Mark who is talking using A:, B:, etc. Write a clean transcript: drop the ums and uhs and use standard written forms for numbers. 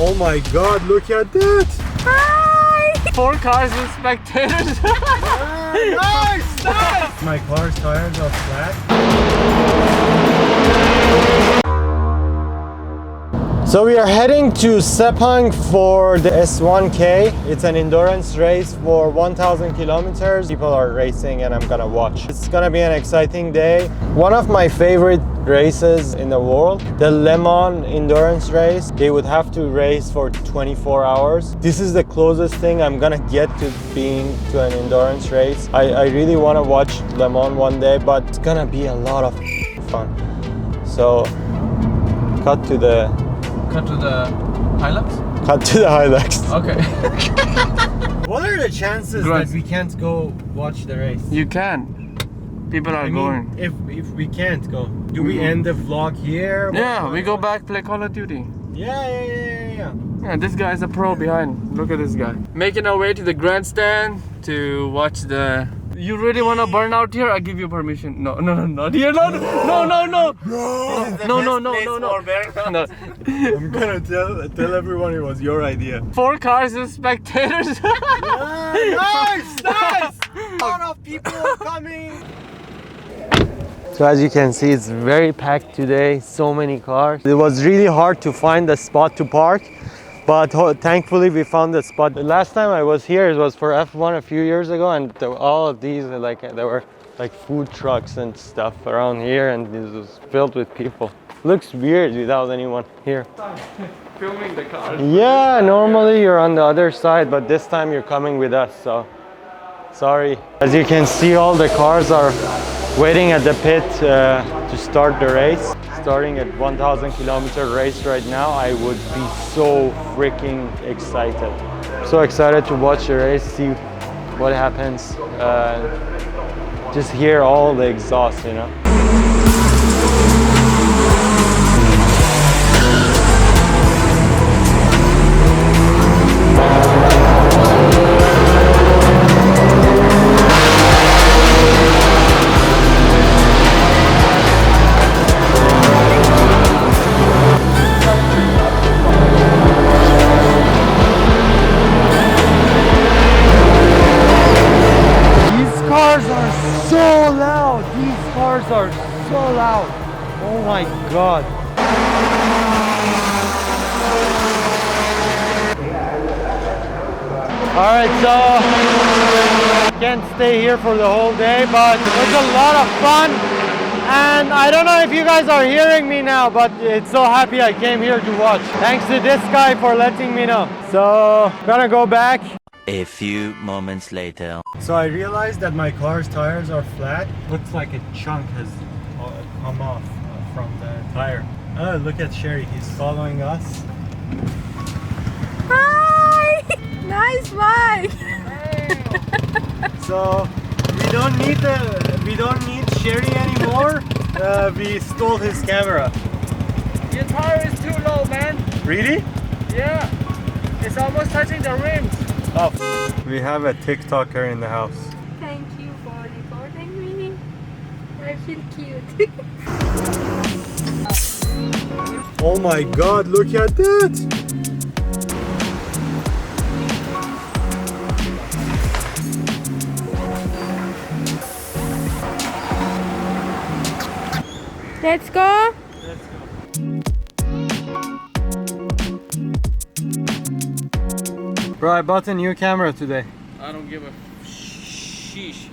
A: Oh my god, look at that!
B: Hi! 4 cars and spectators.
A: Nice! Nice! My car's tires are flat. So we are heading to Sepang for the S1K. It's an endurance race for 1,000 kilometers. People are racing and I'm gonna watch. It's gonna be an exciting day. One of my favorite races in the world, the Le Mans endurance race. They would have to race for 24 hours. This is the closest thing I'm gonna get to being to an endurance race. I really wanna watch Le Mans one day, but it's gonna be a lot of fun. So, cut to the highlights? Cut to the highlights.
B: Okay.
A: What are the chances that we can't go watch the race?
B: You can. People are going.
A: If we can't go, do we end the vlog here?
B: Yeah, we go back, play Call of Duty.
A: Yeah.
B: Yeah, this guy is a pro behind. Look at this guy. Making our way to the grandstand to watch the... You really want to burn out here? I give you permission. No, not here. No.
A: I'm gonna tell everyone it was your idea.
B: 4 cars and spectators.
A: Nice! A lot of people are coming. So as you can see, it's very packed today. So many cars. It was really hard to find a spot to park, but thankfully we found a spot. The last time I was here, it was for F1 a few years ago, and all of these there were like food trucks and stuff around here, and it was filled with people. Looks weird without anyone here.
B: Filming the cars.
A: Yeah, normally you're on the other side, but this time you're coming with us, so sorry. As you can see, all the cars are waiting at the pit to start the race. Starting at 1,000 kilometer race right now, I would be so freaking excited. So excited to watch the race, see what happens. Just hear all the exhaust, you know. Are so loud. Oh my god. Alright, so can't stay here for the whole day, but it was a lot of fun. And I don't know if you guys are hearing me now, but it's so happy I came here to watch. Thanks to this guy for letting me know. So gonna go back.
C: A few moments later.
A: So I realized that my car's tires are flat. Looks like a chunk has come off from the tire. Oh, look at Sherry. He's following us.
D: Hi! Nice bike!
A: So we don't need Sherry anymore. We stole his camera.
B: Your tire is too low, man.
A: Really?
B: Yeah. It's almost touching the rims.
A: Oh, we have a TikToker in the house.
D: Thank you for recording me. I feel cute.
A: Oh my god, look at that!
D: Let's go.
A: Bro, I bought a new camera today.
B: I don't give a sheesh.